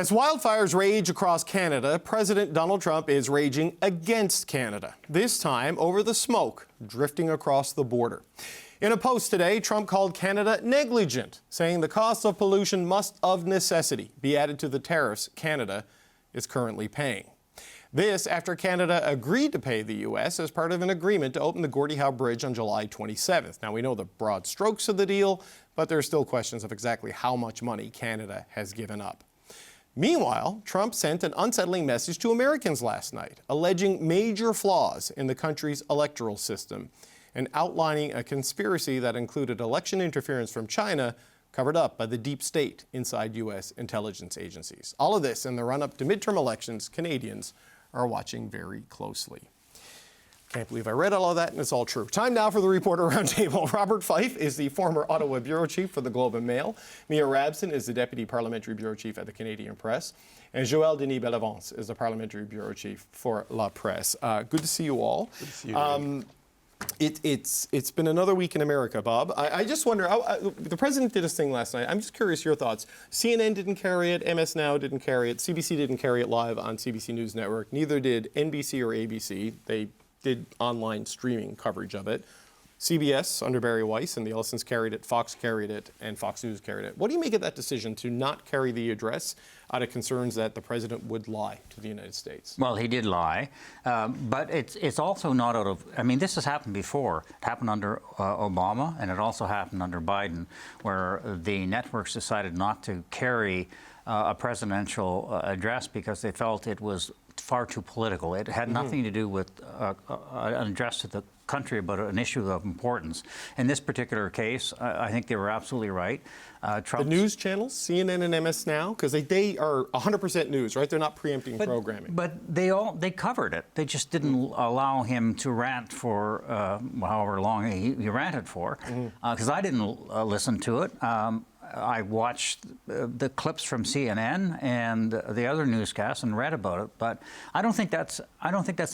As wildfires rage across Canada, President Donald Trump is raging against Canada, this time over the smoke drifting across the border. In a post today, Trump called Canada negligent, saying the cost of pollution must of necessity be added to the tariffs Canada is currently paying. This after Canada agreed to pay the U.S. as part of an agreement to open the Gordie Howe Bridge on July 27th. Now, we know the broad strokes of the deal, but there are still questions of exactly how much money Canada has given up. Meanwhile, Trump sent an unsettling message to Americans last night, alleging major flaws in the country's electoral system and outlining a conspiracy that included election interference from China covered up by the deep state inside U.S. intelligence agencies. All of this in the run-up to midterm elections, Canadians are watching very closely. Can't believe I read all of that, and it's all true. Time now for the Reporter Roundtable. Robert Fife is the former Ottawa Bureau Chief for the Globe and Mail. Mia Rabson is the Deputy Parliamentary Bureau Chief at the Canadian Press. And Joel-Denis Bellavance is the Parliamentary Bureau Chief for La Presse. Good to see you all. Good to see you. It's been another week in America, Bob. I just wonder, the president did his thing last night. I'm just curious your thoughts. CNN didn't carry it, MS Now didn't carry it, CBC didn't carry it live on CBC News Network, neither did NBC or ABC. They did online streaming coverage of it. CBS, under Barry Weiss and the Ellisons carried it, Fox carried it, and Fox News carried it. What do you make of that decision to not carry the address out of concerns that the president would lie to the United States? Well, he did lie, but it's also not out of, I mean, this has happened before. It happened under Obama, and it also happened under Biden, where the networks decided not to carry a presidential address because they felt it was far too political. It had nothing to do with an address to the country about an issue of importance. In this particular case, I think they were absolutely right. The news channels, CNN and MS Now, because they are 100% news, right? They're not preempting programming. But they covered it. They just didn't allow him to rant for however long he ranted for, because I didn't listen to it. I watched the clips from CNN and the other newscasts and read about it, but I don't think that's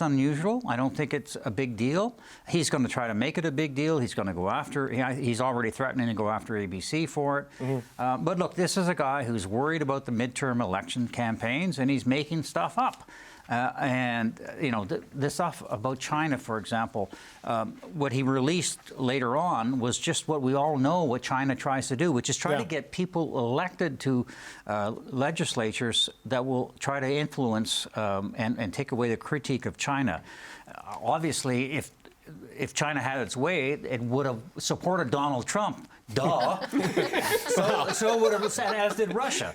unusual. I don't think it's a big deal. He's going to try to make it a big deal. He's going to go after. He's already threatening to go after ABC for it. But look, this is a guy who's worried about the midterm election campaigns, and he's making stuff up. And, you know, the stuff about China, for example, what he released later on was just what we all know what China tries to do, which is try to get people elected to legislatures that will try to influence and take away the critique of China. Obviously, if China had its way, it would have supported Donald Trump. Duh. so would have said, as did Russia.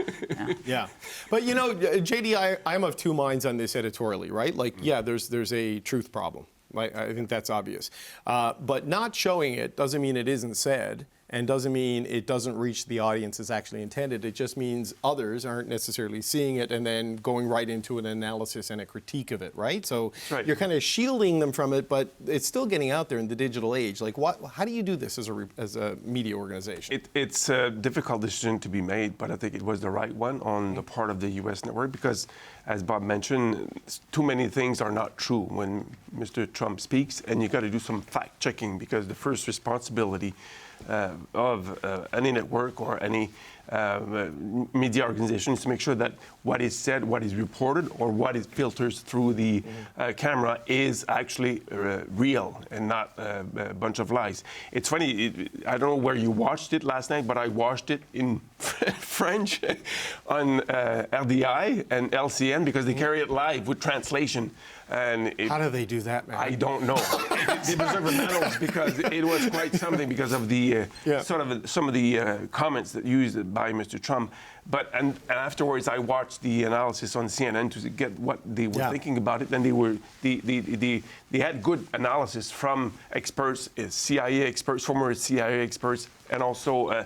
Yeah. But, you know, JD, I'm of two minds on this editorially, right? Like, yeah, there's a truth problem. I think that's obvious. But not showing it doesn't mean it isn't said, and doesn't mean it doesn't reach the audience as actually intended. It just means others aren't necessarily seeing it and then going right into an analysis and a critique of it, right? So you're kind of shielding them from it, but it's still getting out there in the digital age. Like, how do you do this as a media organization? It's a difficult decision to be made, but I think it was the right one on the part of the U.S. network because, as Bob mentioned, too many things are not true when Mr. Trump speaks, and you got to do some fact-checking because the first responsibility of any network or any media organization is to make sure that what is said, what is reported, or what is filters through the camera is actually real and not a bunch of lies. It's funny, I don't know where you watched it last night, but I watched it in French on RDI and LCN because they carry it live with translation. And how do they do that, man? I don't know. They deserve a medal because it was quite something because of the some of the comments that used by Mr. Trump. But and afterwards, I watched the analysis on CNN to get what they were thinking about it. And they had good analysis from experts, CIA experts, former CIA experts, and also a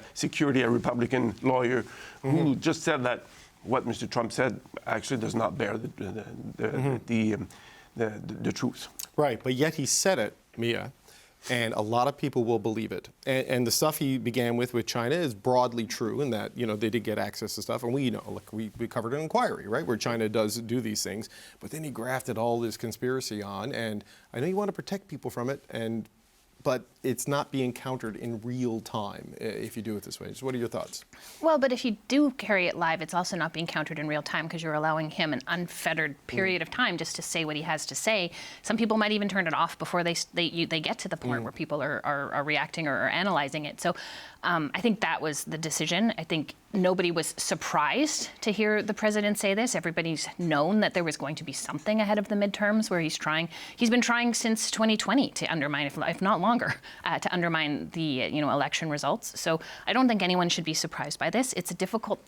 Republican lawyer who just said that what Mr. Trump said actually does not bear the truth. Right, but yet he said it, Mia, and a lot of people will believe it. And the stuff he began with China is broadly true in that, you know, they did get access to stuff. And we know, look, we covered an inquiry, right, where China does do these things. But then he grafted all this conspiracy on. And I know you want to protect people from it. And but it's not being countered in real time if you do it this way. So what are your thoughts? Well, but if you do carry it live, it's also not being countered in real time because you're allowing him an unfettered period of time just to say what he has to say. Some people might even turn it off before they get to the point where people are reacting or analyzing it. So I think that was the decision. I think nobody was surprised to hear the president say this. Everybody's known that there was going to be something ahead of the midterms where he's been trying since 2020 to undermine, if not longer, to undermine the election results. So I don't think anyone should be surprised by this. It's a difficult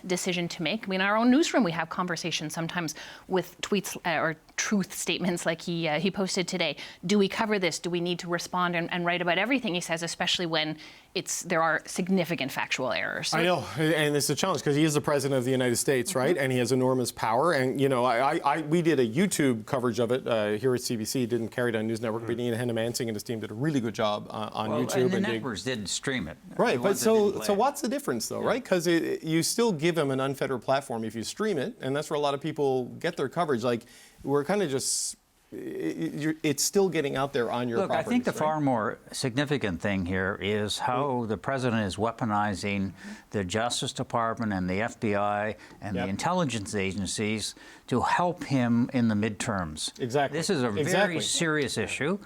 decision to make. I mean, in our own newsroom, we have conversations sometimes with tweets or truth statements like he posted today. Do we cover this? Do we need to respond and write about everything he says, especially when there are significant factual errors? I know, and it's a challenge because he is the president of the United States, right? And he has enormous power. And we did a YouTube coverage of it here at CBC. Didn't carry it on News Network, but Ian Henemansing and his team did a really good job on YouTube. And the networks did stream it. Right, but so what's the difference though, right? Because you still give him an unfettered platform if you stream it, and that's where a lot of people get their coverage. Like, we're kind of just, it's still getting out there on your properties. Look, I think the far more significant thing here is how the president is weaponizing the Justice Department and the FBI and the intelligence agencies to help him in the midterms. Exactly. This is a very serious issue.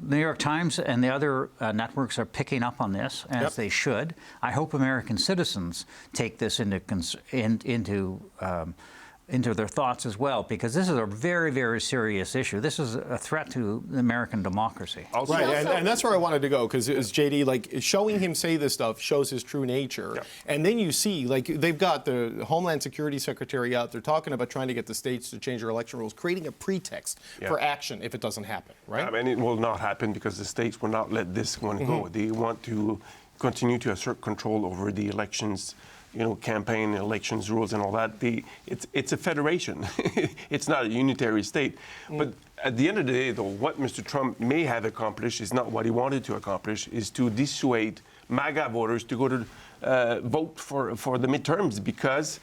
The New York Times and the other networks are picking up on this, as they should. I hope American citizens take this into their thoughts as well, because this is a very, very serious issue. This is a threat to American democracy. Right, and that's where I wanted to go, because as JD, like, showing him say this stuff shows his true nature. And then you see, like, they've got the Homeland Security Secretary out there talking about trying to get the states to change their election rules, creating a pretext for action if it doesn't happen, right? I mean, it will not happen because the states will not let this one go. They want to continue to assert control over the elections, campaign, elections rules and all that. It's a federation. It's not a unitary state. But at the end of the day, though, what Mr. Trump may have accomplished is not what he wanted to accomplish, is to dissuade MAGA voters to go to vote for the midterms, because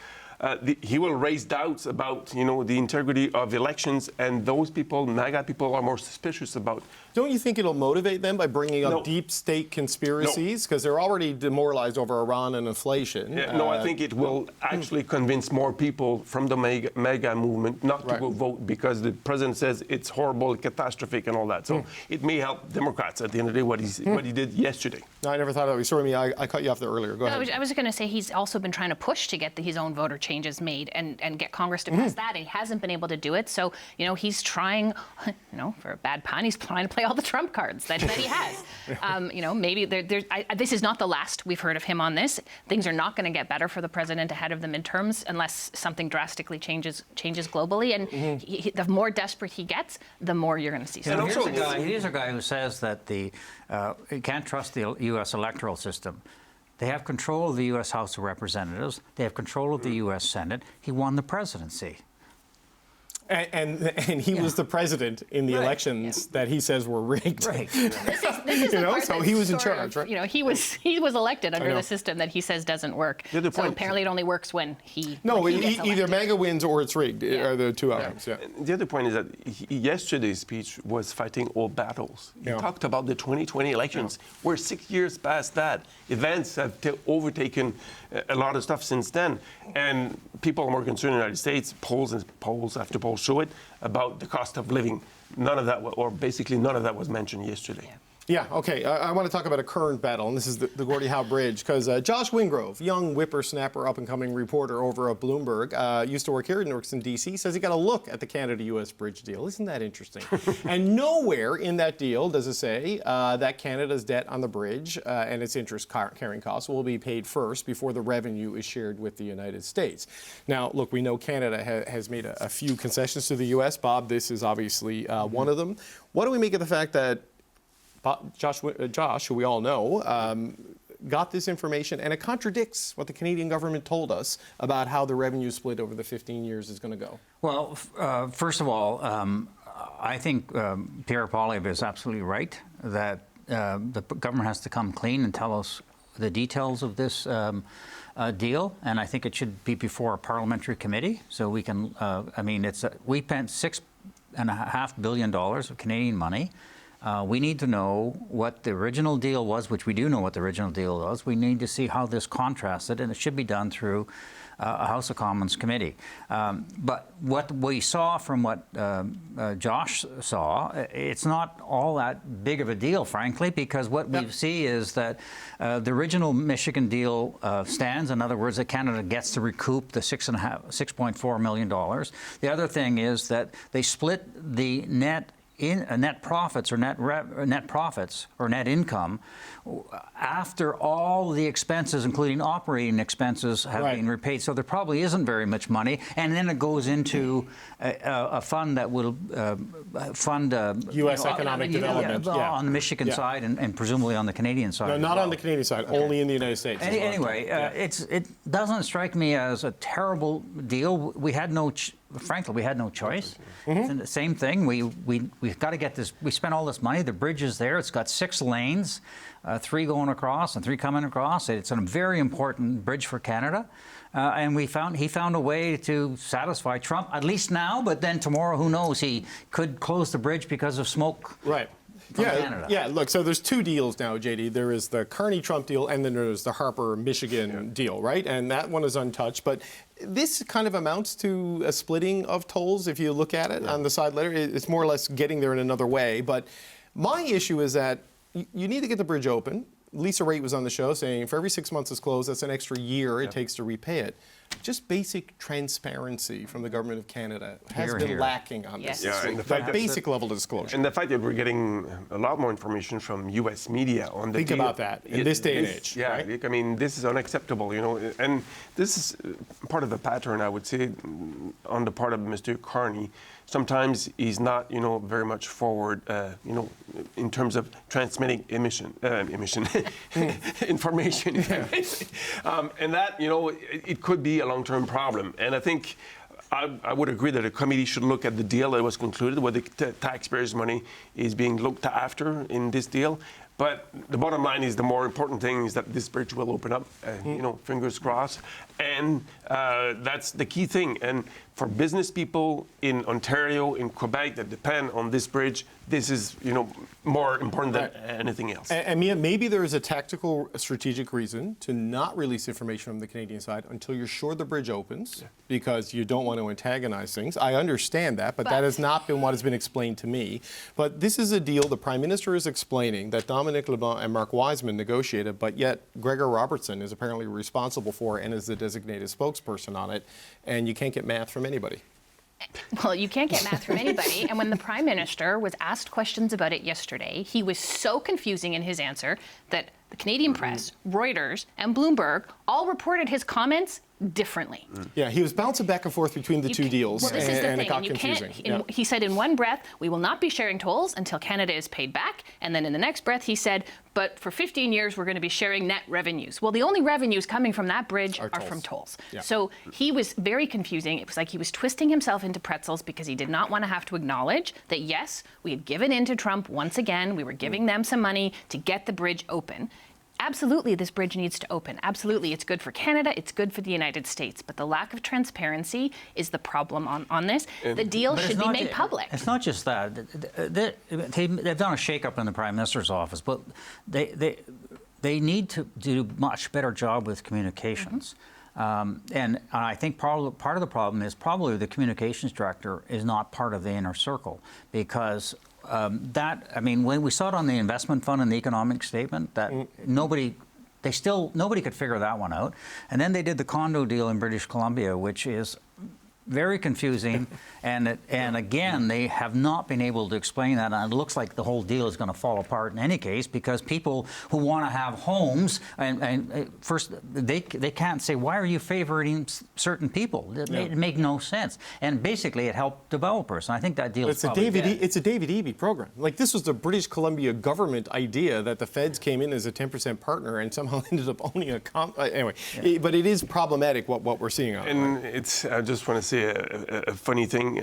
he will raise doubts about, the integrity of elections, and those people, MAGA people, are more suspicious about. Don't you think it'll motivate them by bringing up deep state conspiracies? Because they're already demoralized over Iran and inflation. No, I think it will actually convince more people from the MAGA movement not to go vote, because the president says it's horrible, catastrophic, and all that. So it may help Democrats at the end of the day, what he did yesterday. No, I never thought of that. Sorry, Mia, I cut you off there earlier. Go ahead. I was going to say he's also been trying to push to get his own voter changes made and get Congress to pass that. And he hasn't been able to do it. So, he's trying, for a bad pun, he's trying to play all the trump cards that he has. Maybe this is not the last we've heard of him on this. Things are not going to get better for the president ahead of the midterms unless something drastically changes globally. And the more desperate he gets, the more you're going to see something. Here's a guy who says that you can't trust the U.S. electoral system. They have control of the U.S. House of Representatives. They have control of the U.S. Senate. He won the presidency. And he was the president in the elections that he says were rigged. Right. This is the part so he was in charge, right? He was elected under the system that he says doesn't work. So apparently it only works when he gets either MAGA wins or it's rigged are the two outcomes. The other point is that yesterday's speech was fighting old battles. He talked about the 2020 elections. We're 6 years past that. Events have overtaken a lot of stuff since then. And people are more concerned in the United States, polls after polls show it, about the cost of living. None of that, or basically none of that, was mentioned yesterday. Yeah, okay. I want to talk about a current battle, and this is the Gordie Howe Bridge, because Josh Wingrove, young whippersnapper, up-and-coming reporter over at Bloomberg, used to work here and works in D.C., says he got a look at the Canada-U.S. bridge deal. Isn't that interesting? And nowhere in that deal does it say that Canada's debt on the bridge and its interest carrying costs will be paid first before the revenue is shared with the United States. Now, look, we know Canada has made a few concessions to the U.S. Bob, this is obviously one of them. What do we make of the fact that Josh, who we all know, got this information, and it contradicts what the Canadian government told us about how the revenue split over the 15 years is going to go? Well, first of all, I think Pierre Poilievre is absolutely right that the government has to come clean and tell us the details of this deal, and I think it should be before a parliamentary committee so we can. We spent $6.5 billion of Canadian money. We need to know what the original deal was, which we do know what the original deal was. We need to see how this contrasted, and it should be done through a House of Commons committee. But what we saw from what Josh saw, it's not all that big of a deal, frankly, because what we see is that the original Michigan deal stands. In other words, that Canada gets to recoup the $6.4 million. The other thing is that they split the net profits or net income after all the expenses, including operating expenses, have been repaid. So there probably isn't very much money, and then it goes into a fund that will fund U.S. economic development on the Michigan side and presumably on the Canadian side. No, not on the Canadian side, only in the United States. Anyway, it doesn't strike me as a terrible deal. We had no. Frankly, we had no choice. It's the same thing. We've got to get this. We spent all this money. The bridge is there. It's got 6 lanes, 3 going across and 3 coming across. It's a very important bridge for Canada. And he found a way to satisfy Trump, at least now. But then tomorrow, who knows? He could close the bridge because of smoke. Right. Yeah, look, so there's 2 deals now, JD. There is the Carney-Trump deal, and then there's the Harper-Michigan deal, right? And that one is untouched. But this kind of amounts to a splitting of tolls, if you look at it on the side letter. It's more or less getting there in another way. But my issue is that you need to get the bridge open. Lisa Raitt was on the show saying for every 6 months it's closed, that's an extra year it takes to repay it. Just basic transparency from the government of Canada has been lacking on this. And the basic level of disclosure. And the fact that we're getting a lot more information from U.S. media on the Think deal. about that in this day and age. Yeah, right? I mean, this is unacceptable, and this is part of the pattern, I would say, on the part of Mr. Carney. Sometimes he's not, very much forward, in terms of transmitting information. And that, it could be a long-term problem. And I think I would agree that a committee should look at the deal that was concluded, where the taxpayers' money is being looked after in this deal. But the bottom line is the more important thing is that this bridge will open up, fingers crossed. And that's the key thing. And for business people in Ontario, in Quebec that depend on this bridge, this is, more important than anything else. And Mia, maybe there is a tactical, strategic reason to not release information from the Canadian side until you're sure the bridge opens, because you don't want to antagonize things. I understand that, but that has not been what has been explained to me. But this is a deal the Prime Minister is explaining that Dominic LeBlanc and Mark Wiseman negotiated, but yet Gregor Robertson is apparently responsible for and is the designated spokesperson on it, and you can't get math from anybody. Well, you can't get math from anybody. And when the Prime Minister was asked questions about it yesterday, he was so confusing in his answer that the Canadian press, Reuters, and Bloomberg all reported his comments differently. Yeah, he was bouncing back and forth between the 2 deals, well, this is the and thing. it got And you confusing. can't, he said in one breath, we will not be sharing tolls until Canada is paid back. And then in the next breath, he said, but for 15 years, we're going to be sharing net revenues. Well, the only revenues coming from that bridge are from tolls. Yeah. So he was very confusing. It was like he was twisting himself into pretzels because he did not want to have to acknowledge that, yes, we had given in to Trump once again. We were giving them some money to get the bridge open. Absolutely, this bridge needs to open. Absolutely, it's good for Canada, it's good for the United States. But the lack of transparency is the problem on this. The deal should be made public. It's not just that. They've done a shake-up in the Prime Minister's office, but they need to do a much better job with communications. And I think part of the problem is probably the communications director is not part of the inner circle, because when we saw it on the investment fund and the economic statement, that nobody could figure that one out. And then they did the condo deal in British Columbia, which is very confusing, and again, they have not been able to explain that, and it looks like the whole deal is going to fall apart in any case, because people who want to have homes, and first, they can't say, why are you favoring certain people? It made no sense, and basically it helped developers, and I think that deal is probably dead. It's a David Eby program. Like, this was the British Columbia government idea that the feds came in as a 10% partner and somehow ended up owning a but it is problematic what we're seeing on it. And I just want to say a funny thing.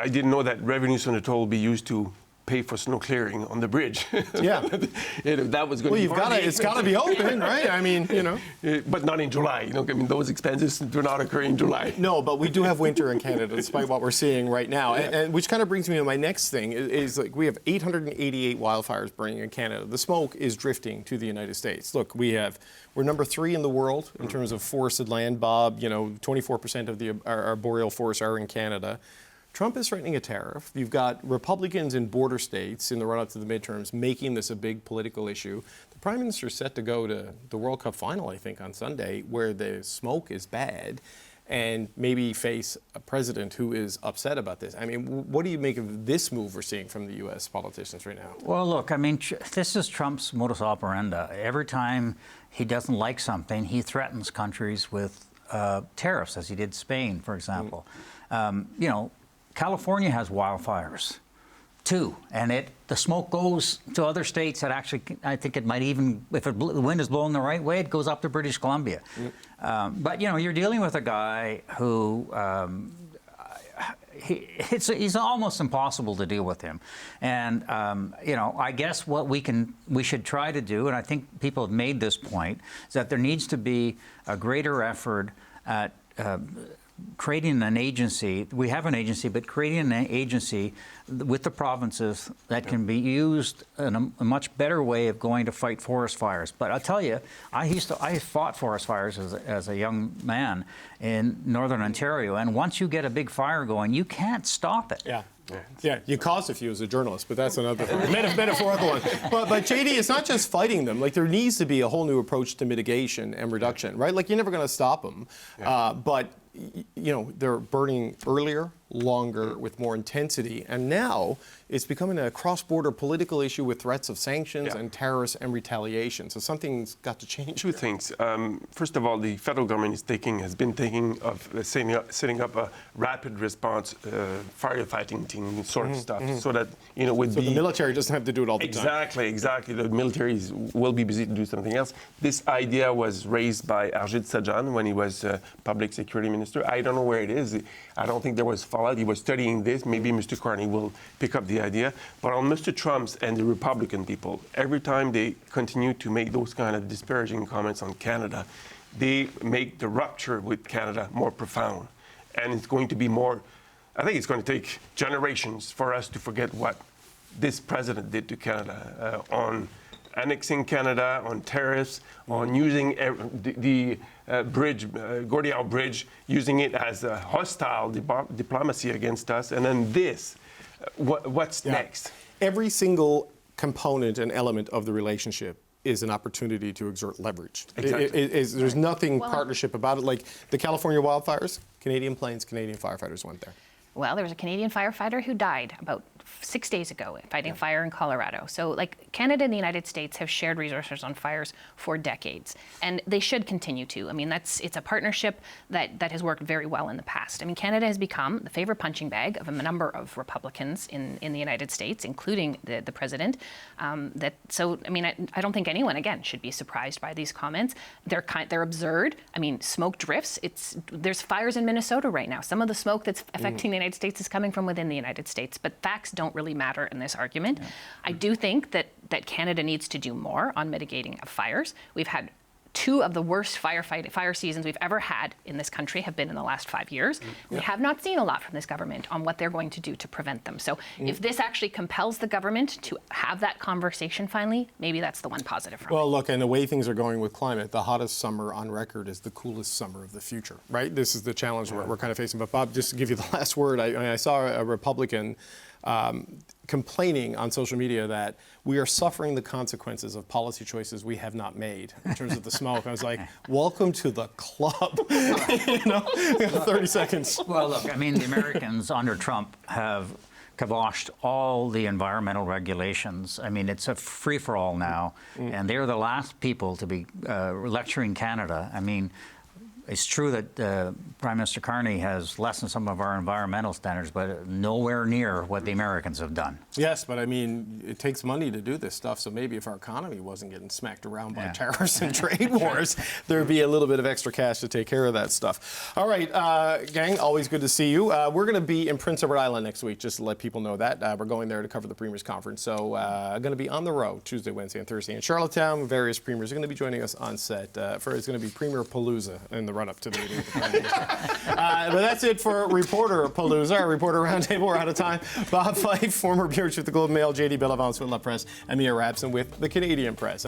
I didn't know that revenues from the toll will be used to pay for snow clearing on the bridge. Yeah. That was going to be it's got to be open, right? I mean, But not in July. I mean, those expenses do not occur in July. No, but we do have winter in Canada, despite what we're seeing right now. And which kind of brings me to my next thing is like we have 888 wildfires burning in Canada. The smoke is drifting to the United States. Look, we're number 3 in the world in terms of forested land, Bob. 24% of our boreal forests are in Canada. Trump is threatening a tariff. You've got Republicans in border states in the run-up to the midterms making this a big political issue. The Prime Minister is set to go to the World Cup final, I think, on Sunday, where the smoke is bad, and maybe face a president who is upset about this. I mean, what do you make of this move we're seeing from the U.S. politicians right now? Well, look, I mean, this is Trump's modus operandi. Every time he doesn't like something, he threatens countries with tariffs, as he did Spain, for example. California has wildfires, too, and the smoke goes to other states that actually, I think it might even, if the wind is blowing the right way, it goes up to British Columbia. But, you're dealing with a guy who, he's almost impossible to deal with him. And, I guess what we should try to do, and I think people have made this point, is that there needs to be a greater effort at creating an agency. We have an agency, but creating an agency with the provinces that can be used in a much better way of going to fight forest fires. But I'll tell you, I fought forest fires as a young man in Northern Ontario, and once you get a big fire going, you can't stop it. Yeah, you caused a few as a journalist, but that's another metaphorical one. But JD, it's not just fighting them. Like, there needs to be a whole new approach to mitigation and reduction, right? Like, you're never going to stop them, but they're burning earlier, longer, with more intensity, and now it's becoming a cross-border political issue with threats of sanctions and tariffs and retaliation. So something's got to change. Two things. First of all, the federal government has been thinking of setting up a rapid response firefighting team sort of stuff, so that the military doesn't have to do it all the time. Exactly. The military will be busy to do something else. This idea was raised by Arjit Sajjan when he was public security minister. I don't know where it is. I don't think there was fallout. He was studying this. Maybe Mr. Carney will pick up the idea. But on Mr. Trump's and the Republican people, every time they continue to make those kind of disparaging comments on Canada, they make the rupture with Canada more profound. And it's going to be I think it's going to take generations for us to forget what this president did to Canada on annexing Canada, on tariffs, on using the bridge, Gordie Howe Bridge, using it as a hostile diplomacy against us. And then this, what's next? Every single component and element of the relationship is an opportunity to exert leverage. Exactly. There's nothing partnership about it. Like the California wildfires, Canadian planes, Canadian firefighters went there. Well, there was a Canadian firefighter who died about 6 days ago fighting fire in Colorado. So, like, Canada and the United States have shared resources on fires for decades, and they should continue to. I mean, it's a partnership that has worked very well in the past. I mean, Canada has become the favorite punching bag of a number of Republicans in the United States, including the president. So, I mean, I don't think anyone, again, should be surprised by these comments. They're absurd. I mean, smoke drifts. There's fires in Minnesota right now. Some of the smoke that's affecting the United States is coming from within the United States, but facts don't really matter in this argument. I do think that Canada needs to do more on mitigating of fires. We've had 2 of the worst fire seasons we've ever had in this country have been in the last 5 years. We have not seen a lot from this government on what they're going to do to prevent them. So if this actually compels the government to have that conversation finally, maybe that's the one positive from it. Well, look, and the way things are going with climate, the hottest summer on record is the coolest summer of the future, right? This is the challenge we're kind of facing. But Bob, just to give you the last word, I saw a Republican complaining on social media that we are suffering the consequences of policy choices we have not made in terms of the smoke. I was like, welcome to the club. 30 seconds. Well, look, I mean, the Americans under Trump have kiboshed all the environmental regulations. I mean, it's a free-for-all now, and they're the last people to be lecturing Canada. I mean, It's true that Prime Minister Carney has lessened some of our environmental standards, but nowhere near what the Americans have done. Yes, but I mean, it takes money to do this stuff, so maybe if our economy wasn't getting smacked around by tariffs and trade wars, there'd be a little bit of extra cash to take care of that stuff. All right, gang, always good to see you. We're going to be in Prince Edward Island next week, just to let people know that. We're going there to cover the Premier's Conference, so going to be on the road Tuesday, Wednesday, and Thursday in Charlottetown. Various premiers are going to be joining us on set. It's going to be Premier Palooza in the run-up to the meeting with the Prime Minister. But that's it for Reporter Palooza, our Reporter Roundtable. We're out of time. Bob Fife, former bureau chief of the Globe and Mail, Joel-Denis Bellavance with La Presse, and Mia Rabson with the Canadian Press.